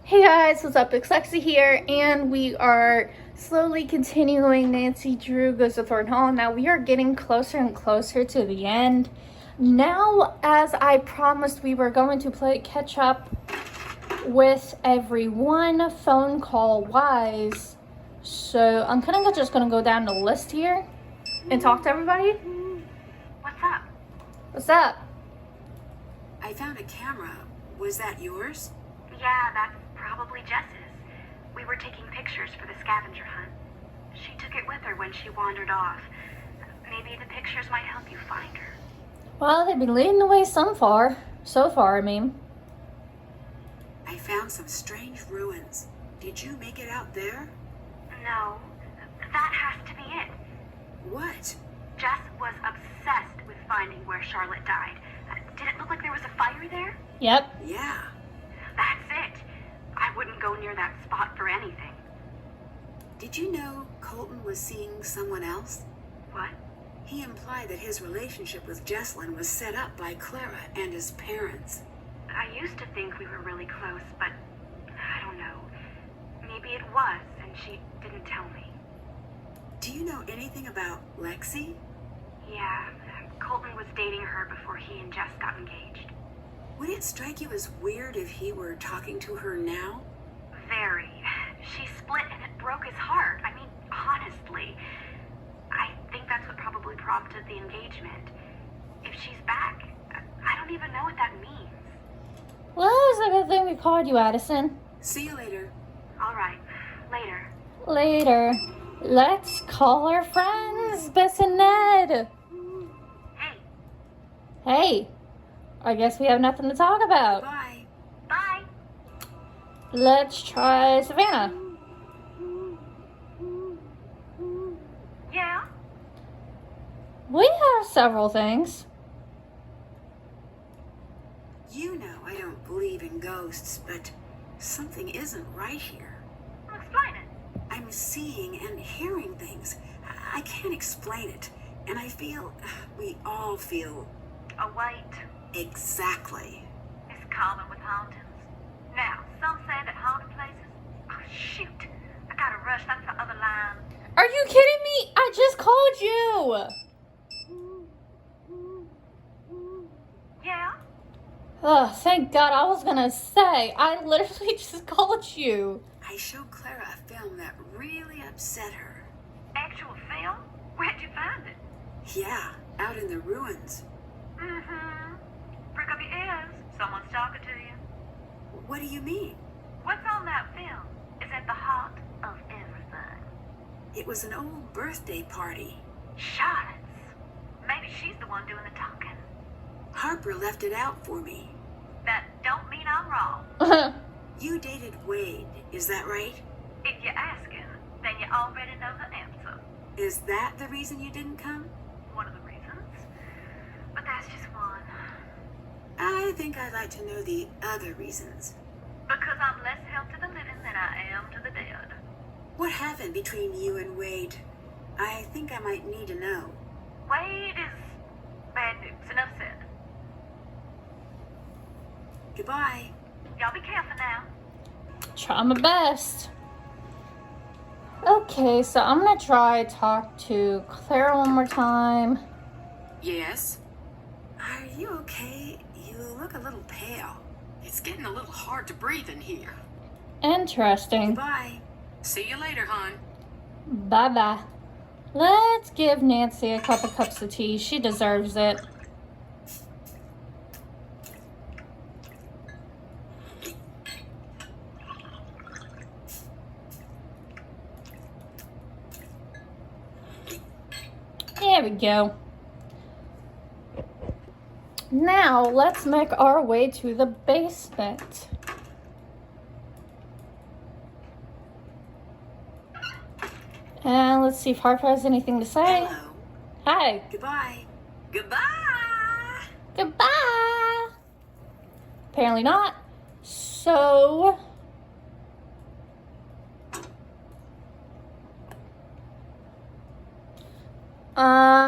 Hey guys, what's up? Alexcia here, and we are slowly continuing Nancy Drew Goes to Thornton Hall. Now we are getting closer and closer to the end. Now, as I promised, we were going to play catch up with everyone, phone call wise. So I'm kind of just gonna go down the list here and talk to everybody. What's up? What's up? I found a camera. Was that yours? Yeah, that's probably Jess's. We were taking pictures for the scavenger hunt. She took it with her when she wandered off. Maybe the pictures might help you find her. Well, they've been leading the way so far, I mean. I found some strange ruins. Did you make it out there? No, that has to be it. What? Jess was obsessed with finding where Charlotte died. Did it look like there was a fire there? Yep. Yeah. That's it. I wouldn't go near that spot for anything. Did you know Colton was seeing someone else? What? He implied that his relationship with Jesslyn was set up by Clara and his parents. I used to think we were really close, but I don't know. Maybe it was, and she didn't tell me. Do you know anything about Lexi? Yeah, Colton was dating her before he and Jess got engaged. Would it strike you as weird if he were talking to her now? Very. She split and it broke his heart. I mean, honestly. I think that's what probably prompted the engagement. If she's back, I don't even know what that means. Well, it's a good thing we called you, Addison. See you later. All right, later. Later. Let's call our friends, Bess and Ned. Hey. Hey. I guess we have nothing to talk about. Bye. Bye. Let's try Savannah. Yeah? We have several things. You know I don't believe in ghosts, but something isn't right here. Explain it. I'm seeing and hearing things. I can't explain it. And I feel, we all feel... A weight. Exactly. It's common with hauntings. Now, some say that haunted places... Oh, shoot. I gotta rush. That's the other line. Are you kidding me? I just called you. Yeah? Oh, thank God. I was gonna say, I literally just called you. I showed Clara a film that really upset her. Actual film? Where'd you find it? Yeah, out in the ruins. Mm-hmm. Prick up your ears. Someone's talking to you. What do you mean? What's on that film is at the heart of everything. It was an old birthday party. Charlotte's. Maybe she's the one doing the talking. Harper left it out for me. That don't mean I'm wrong. You dated Wade, is that right? If you're asking, then you already know the answer. Is that the reason you didn't come? One of the reasons. But that's just one. I think I'd like to know the other reasons. Because I'm less help to the living than I am to the dead. What happened between you and Wade? I think I might need to know. Wade is bad news. Enough said. Goodbye. Y'all be careful now. Try my best. Okay, so I'm gonna try talk to Claire one more time. Yes? Are you okay? You look a little pale. It's getting a little hard to breathe in here. Interesting. Goodbye. See you later, hon. Bye-bye. Let's give Nancy a couple cups of tea. She deserves it. There we go. Now, let's make our way to the basement. And let's see if Harper has anything to say. Hello. Hi. Goodbye. Goodbye! Goodbye. Apparently not. So...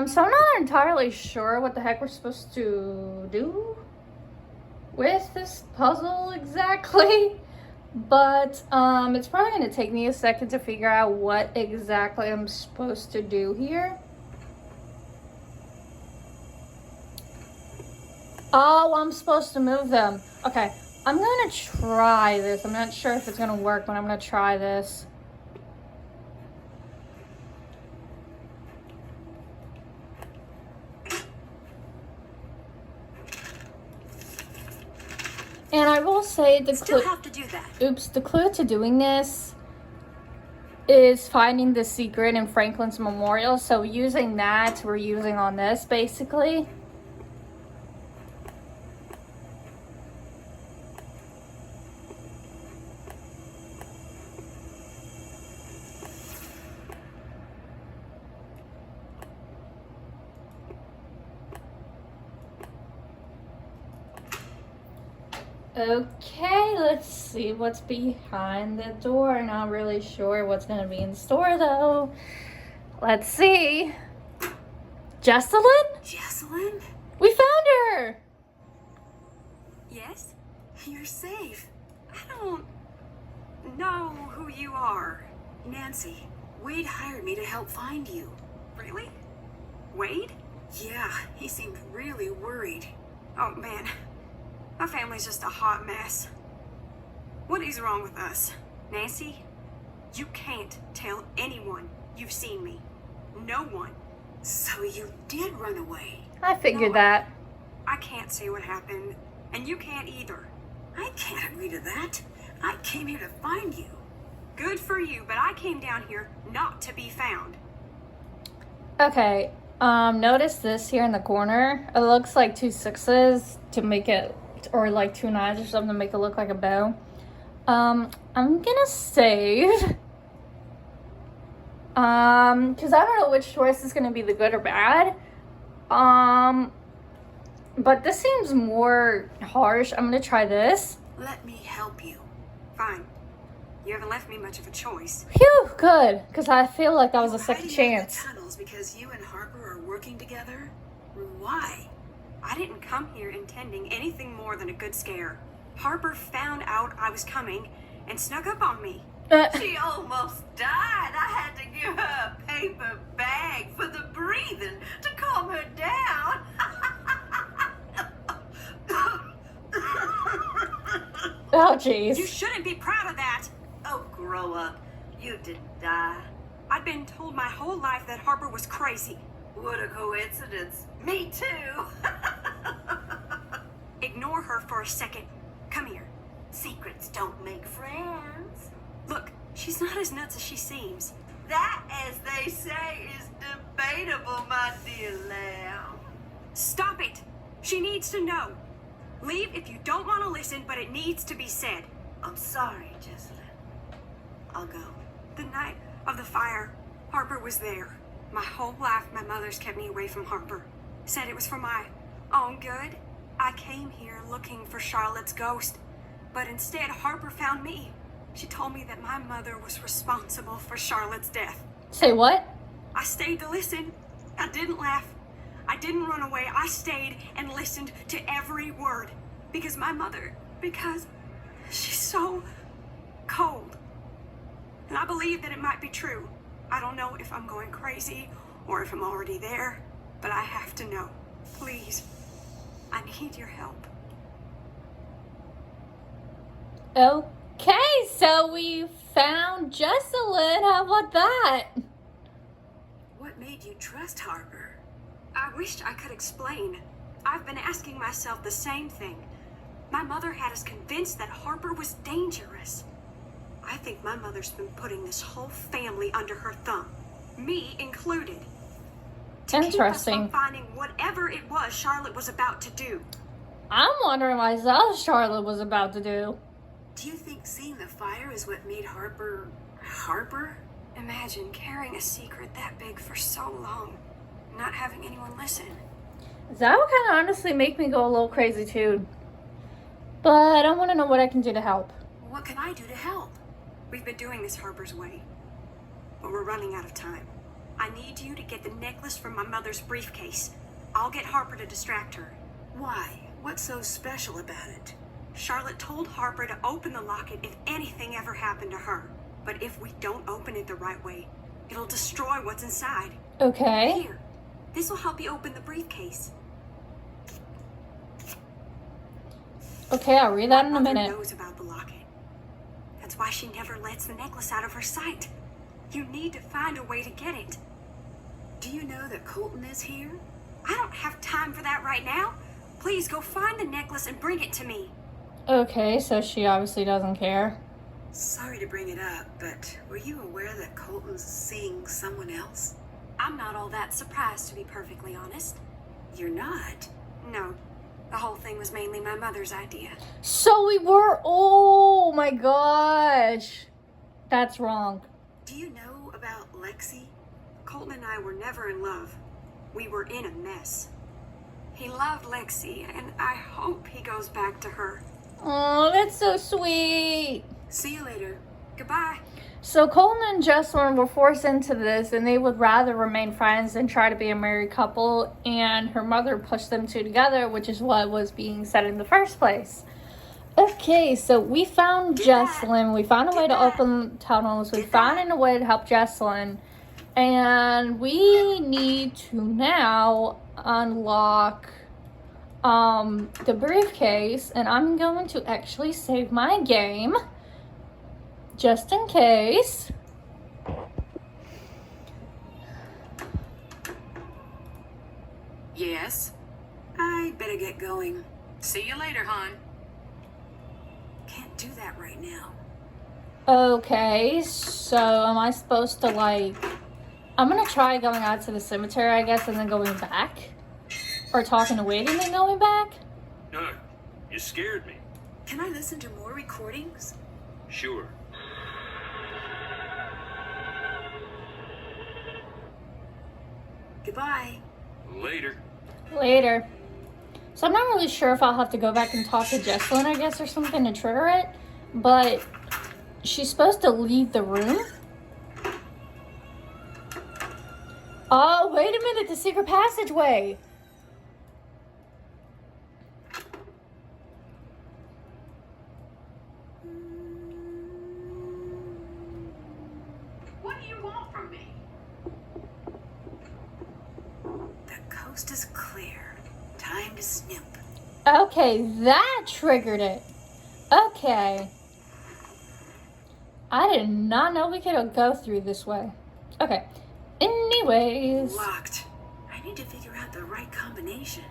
So I'm not entirely sure what the heck we're supposed to do with this puzzle exactly. But it's probably going to take me a second to figure out what exactly I'm supposed to do here. Oh, I'm supposed to move them. Okay, I'm going to try this. I'm not sure if it's going to work, but I'm going to try this. And I will say the Still have to do that. Oops, the clue to doing this is finding the secret in Franklin's memorial. So using that, we're using on this basically. Okay, let's see what's behind the door. Not really sure what's going to be in store though. Let's see. Jesselyn? Jesselyn? We found her! Yes? You're safe. I don't know who you are. Nancy, Wade hired me to help find you. Really? Wade? Yeah, he seemed really worried. Oh man, my family's just a hot mess. What is wrong with us? Nancy, you can't tell anyone you've seen me. No one. So you did run away? I figured No, that. I can't say what happened, and you can't either. I can't agree to that. I came here to find you. Good for you, but I came down here not to be found. Okay, notice this here in the corner. It looks like 2 6s to make it, or like 2 9s or something to make it look like a bow. I'm gonna save. Because I don't know which choice is gonna be the good or bad. But this seems more harsh. I'm gonna try this. Let me help you. Fine. You haven't left me much of a choice. Phew, good. Because I feel like that was a second Hiding out in the chance. tunnels because you and Harper are working together? Why? I didn't come here intending anything more than a good scare. Harper found out I was coming and snuck up on me. She almost died. I had to give her a paper bag for the breathing to calm her down. Oh, You jeez. shouldn't be proud of that. Oh, grow up. You didn't die. I'd been told my whole life that Harper was crazy. What a coincidence. Me too. Ignore her for a second. Come here. Secrets don't make friends. Look, she's not as nuts as she seems. That, as they say, is debatable, my dear lamb. Stop it. She needs to know. Leave if you don't want to listen, but it needs to be said. I'm sorry, Jesselyn. I'll go. The night of the fire, Harper was there. My whole life, my mother's kept me away from Harper. Said it was for my own good. I came here looking for Charlotte's ghost, but instead Harper found me. She told me that my mother was responsible for Charlotte's death. Say what? I stayed to listen. I didn't laugh. I didn't run away. I stayed and listened to every word. Because she's so cold. And I believe that it might be true. I don't know if I'm going crazy or if I'm already there, but I have to know. Please, I need your help. Okay, so we found Jesselyn. How about that? What made you trust Harper? I wished I could explain. I've been asking myself the same thing. My mother had us convinced that Harper was dangerous. I think my mother's been putting this whole family under her thumb, me included. To keep us Interesting. from finding whatever it was Charlotte was about to do. I'm wondering myself Charlotte was about to do. Do you think seeing the fire is what made Harper... Harper? Imagine carrying a secret that big for so long, not having anyone listen. That would kind of honestly make me go a little crazy too. But I want to know what I can do to help. What can I do to help? We've been doing this Harper's way, but we're running out of time. I need you to get the necklace from my mother's briefcase. I'll get Harper to distract her. Why? What's so special about it? Charlotte told Harper to open the locket if anything ever happened to her. But if we don't open it the right way, it'll destroy what's inside. Okay. Here, this will help you open the briefcase. Okay, I'll read that in a Mother minute. knows about the locket. That's why she never lets the necklace out of her sight. You need to find a way to get it. Do you know that Colton is here? I don't have time for that right now. Please go find the necklace and bring it to me. Okay, so she obviously doesn't care. Sorry to bring it up, but were you aware that Colton's seeing someone else? I'm not all that surprised, to be perfectly honest. You're not? No. The whole thing was mainly my mother's idea. So we were, oh my gosh. That's wrong. Do you know about Lexi? Colton and I were never in love. We were in a mess. He loved Lexi, and I hope he goes back to her. Oh, that's so sweet. See you later. Goodbye. So Colton and Jesselyn were forced into this, and they would rather remain friends than try to be a married couple, and her mother pushed them two together, which is what was being said in the first place. Okay, so we found Jesselyn. We found a way to open tunnels. We found a way to help Jesselyn. And we need to now unlock the briefcase. And I'm going to actually save my game, just in case. Yes? I better get going. See you later, hon. Can't do that right now. Okay, so am I supposed to, like... I'm gonna try going out to the cemetery, I guess, and then going back? Or talking to Wade and then going back? No, you scared me. Can I listen to more recordings? Sure. Goodbye. Later. Later. So I'm not really sure if I'll have to go back and talk to Jesselyn, I guess, or something to trigger it. But she's supposed to leave the room. Oh, wait a minute, the secret passageway. What do you want from me? The coast is clear. Time to snoop. Okay, that triggered it. Okay. I did not know we could go through this way. Okay. Anyways. Locked. I need to figure out the right combination.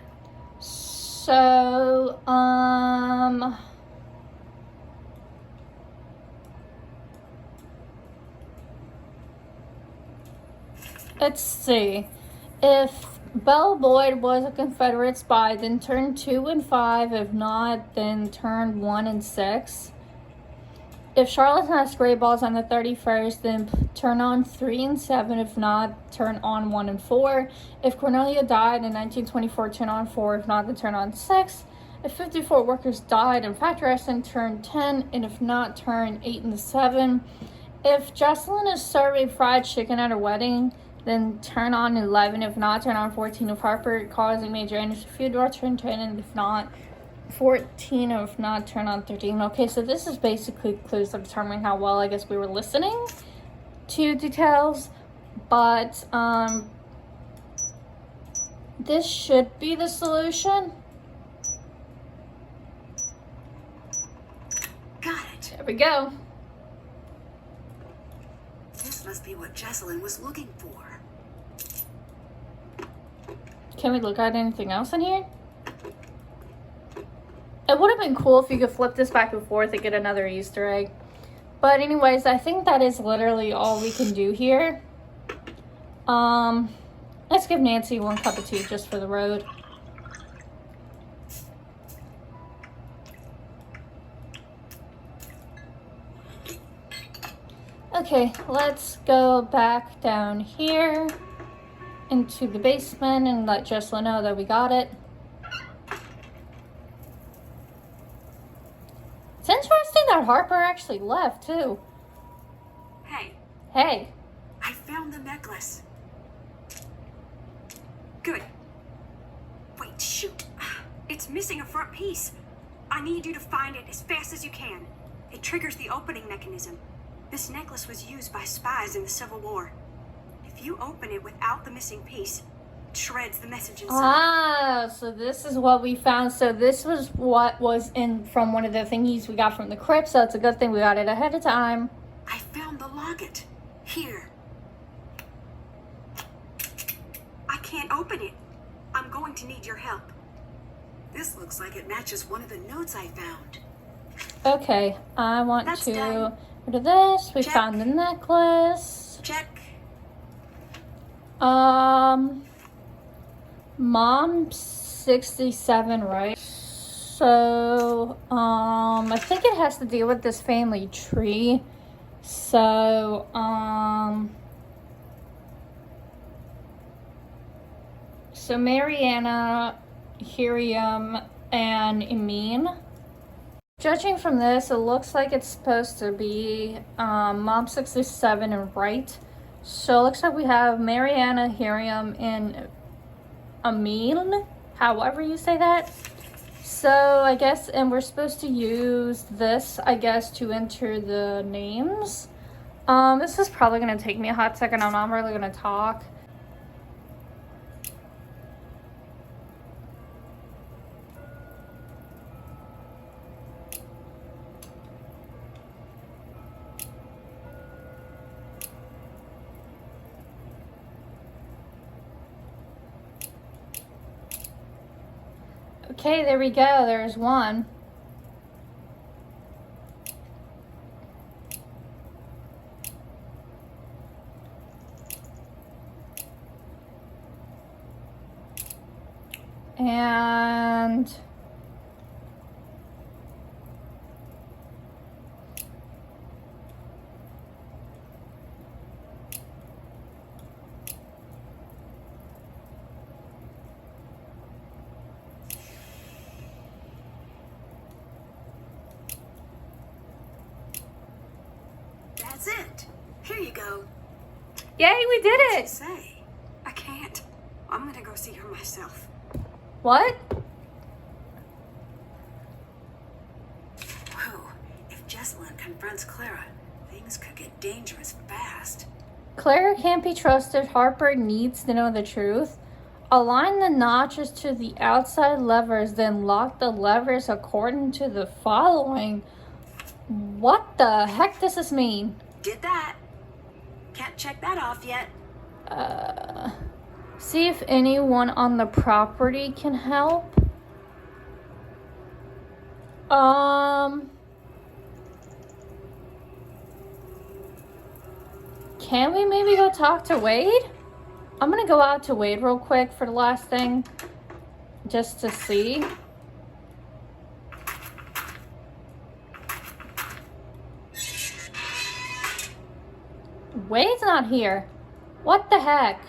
So, let's see. If Belle Boyd was a Confederate spy, then turn 2 and 5. If not, then turn 1 and 6. If Charlotte has gray balls on the 31st, then turn on 3 and 7. If not, turn on 1 and 4. If Cornelia died in 1924, turn on 4. If not, then turn on 6. If 54 workers died in factory accident, turn 10. And if not, turn 8 and 7. If Jesselyn is serving fried chicken at her wedding, then turn on 11. If not, turn on 14. If Harper causing major energy Theodore, turn 10. And if not, 14. If not, turn on 13. Okay, so this is basically clues of determining how well I guess we were listening to details. But this should be the solution. Got it. There we go. This must be what Jesselyn was looking for. Can we look at anything else in here? It would have been cool if you could flip this back and forth and get another Easter egg. But anyways, I think that is literally all we can do here. Let's give Nancy 1 cup of tea just for the road. Okay, let's go back down here into the basement and let Jesselyn know that we got it. It's interesting that Harper actually left, too. Hey, Hey. I found the necklace. Good. Wait, shoot. It's missing a front piece. I need you to find it as fast as you can. It triggers the opening mechanism. This necklace was used by spies in the Civil War. If you open it without the missing piece, it shreds the message inside. Ah, so this is what we found. So this was what was in from one of the thingies we got from the crypt. So it's a good thing we got it ahead of time. I found the locket. Here. I can't open it. I'm going to need your help. This looks like it matches one of the notes I found. Okay, I want That's to done. go to this. We Check. found the necklace. Check. Mom's 67, right? So, I think it has to deal with this family tree. So, so Mariana, Hiriam, and Emin. Judging from this, it looks like it's supposed to be Mom 67 and right. So it looks like we have Mariana, Hiriam, and Emin, however you say that. So I guess, and we're supposed to use this, I guess, to enter the names. This is probably going to take me a hot second. I'm not really going to talk. Okay, there we go. There's one. And That's it. Here you go. yay, we did What'd you it. say? I can't. I'm gonna go see her myself. What? Whoa. If Jessalyn confronts Clara, things could get dangerous fast. Clara can't be trusted. Harper needs to know the truth. Align the notches to the outside levers, then lock the levers according to the following. What the heck does this mean? Did that. Can't check that off yet. See if anyone on the property can help. Can we maybe go talk to Wade? I'm gonna go out to Wade real quick for the last thing, just to see. Wade's not here. What the heck?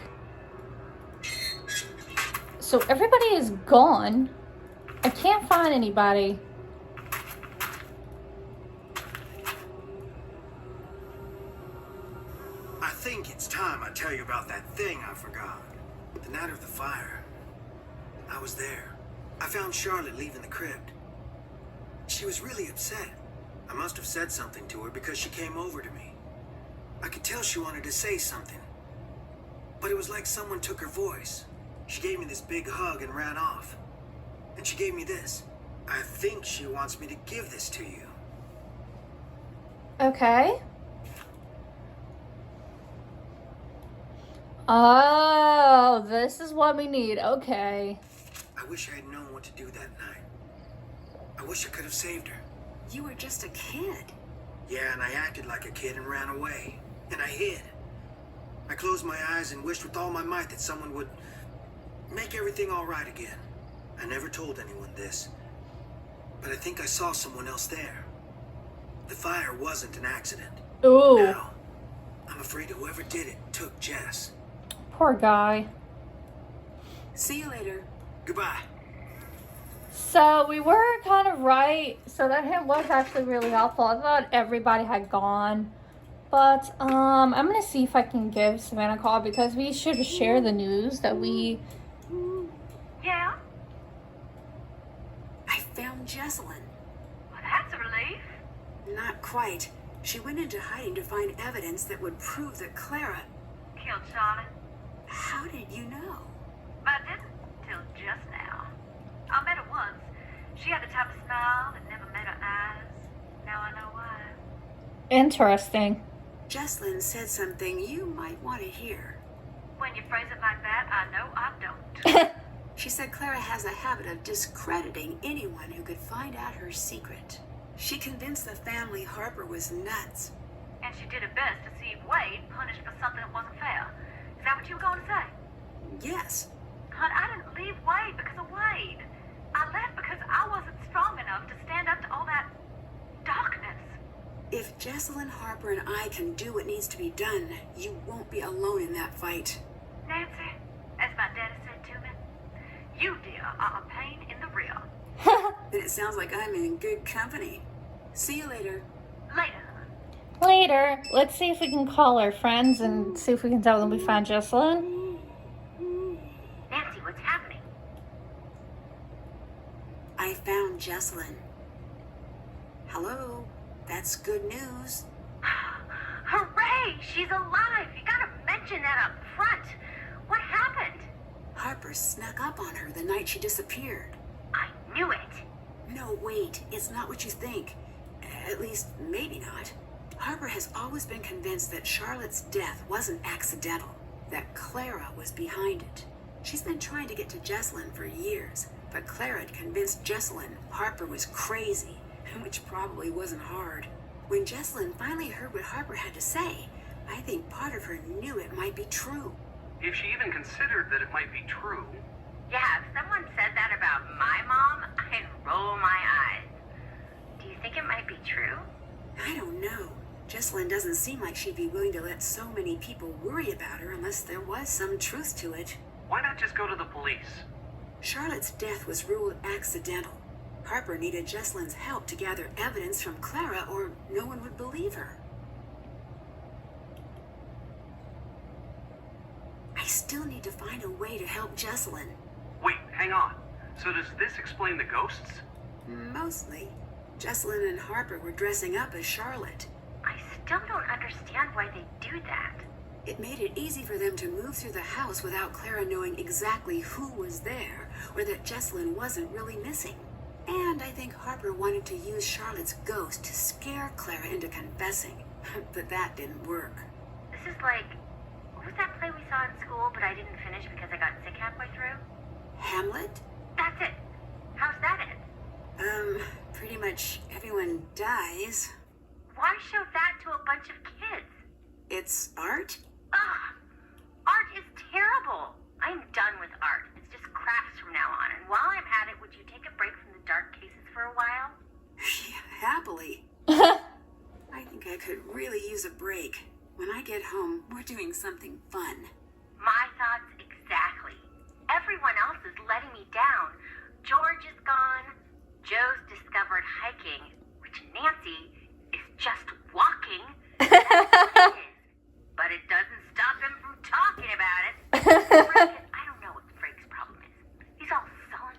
So everybody is gone. I can't find anybody. I think it's time I tell you about that thing I forgot. The night of the fire. I was there. I found Charlotte leaving the crypt. She was really upset. I must have said something to her because she came over to me. I could tell she wanted to say something. But it was like someone took her voice. She gave me this big hug and ran off. And she gave me this. I think she wants me to give this to you. Okay. Oh, this is what we need. Okay. I wish I had known what to do that night. I wish I could have saved her. You were just a kid. Yeah, and I acted like a kid and ran away. And I hid. I closed my eyes and wished with all my might that someone would make everything all right again. I never told anyone this, but I think I saw someone else there. The fire wasn't an accident. Ooh, Now, I'm afraid whoever did it took Jess. poor guy. See you later. Goodbye. So we were kind of right. So that hint was actually really helpful. I thought everybody had gone. But I'm gonna see if I can give Savannah a call because we should share the news that we... Yeah? I found Jessalyn. Not quite. She went into hiding to find evidence that would prove that Clara... Killed Charlotte. How did you know? But I didn't till just now. I met her once. She had the type of smile that never met her eyes. Now I know why. Interesting. Jesslyn said something you might want to hear. When you phrase it like that, I know I don't. She said Clara has a habit of discrediting anyone who could find out her secret. She convinced the family Harper was nuts. And she did her best to see Wade punished for something that wasn't fair. Is that what you were going to say? Yes. Hon, I didn't leave Wade because of Wade. I left because I wasn't strong enough to stand up to all that darkness. If Jesselyn Harper and I can do what needs to be done, you won't be alone in that fight. Nancy, as my daddy said to me, you, dear, are a pain in the rear. Then it sounds like I'm in good company. See you later. Later. Later. Let's see if we can call our friends and see if we can tell them we found Jesselyn. Nancy, what's happening? I found Jesselyn. Hello? That's good news. Hooray! She's alive! You gotta mention that up front. What happened? Harper snuck up on her the night she disappeared. I knew it. No, wait. It's not what you think. At least, maybe not. Harper has always been convinced that Charlotte's death wasn't accidental, that Clara was behind it. She's been trying to get to Jesselyn for years, but Clara had convinced Jesselyn Harper was crazy, which probably wasn't hard. When Jesselyn finally heard what Harper had to say, I think part of her knew it might be true. If she even considered that it might be true. Yeah, if someone said that about my mom, I'd roll my eyes. Do you think it might be true? I don't know. Jesselyn doesn't seem like she'd be willing to let so many people worry about her unless there was some truth to it. Why not just go to the police? Charlotte's death was ruled accidental. Harper needed Jesselyn's help to gather evidence from Clara or no one would believe her. I still need to find a way to help Jesselyn. Wait, hang on. So does this explain the ghosts? Mostly. Jesselyn and Harper were dressing up as Charlotte. I still don't understand why they do that. It made it easy for them to move through the house without Clara knowing exactly who was there or that Jesselyn wasn't really missing. And I think Harper wanted to use Charlotte's ghost to scare Clara into confessing, but that didn't work. This is like, what was that play we saw in school but I didn't finish because I got sick halfway through? Hamlet? That's it. How's that end? Pretty much everyone dies. Why show that to a bunch of kids? It's art? Ugh! Art is terrible! I'm done with art. It's just crafts from now on. And while I'm at it, would you take a break from the dark cases for a while? Happily. I think I could really use a break. When I get home, we're doing something fun. My thoughts exactly. Everyone else is letting me down. George is gone. Joe's discovered hiking, which Nancy is just walking. That's what it is. But it doesn't stop him from talking about it. I don't know what Frank's problem is. He's all sullen,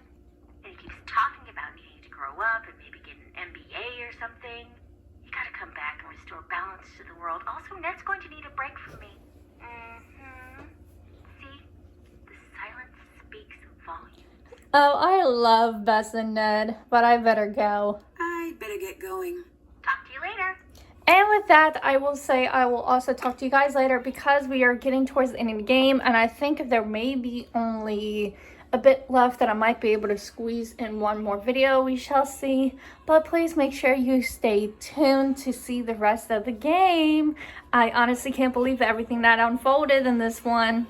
and he keeps talking about needing to grow up and maybe get an MBA or something. You gotta come back and restore balance to the world. Also, Ned's going to need a break from me. See? The silence speaks volumes. Oh, I love Bess and Ned, but I better go. I better get going. Talk to you later. And with that, I will say I will also talk to you guys later because we are getting towards the end of the game, and I think there may be only a bit left that I might be able to squeeze in one more video. We shall see. But please make sure you stay tuned to see the rest of the game. I honestly can't believe everything that unfolded in this one.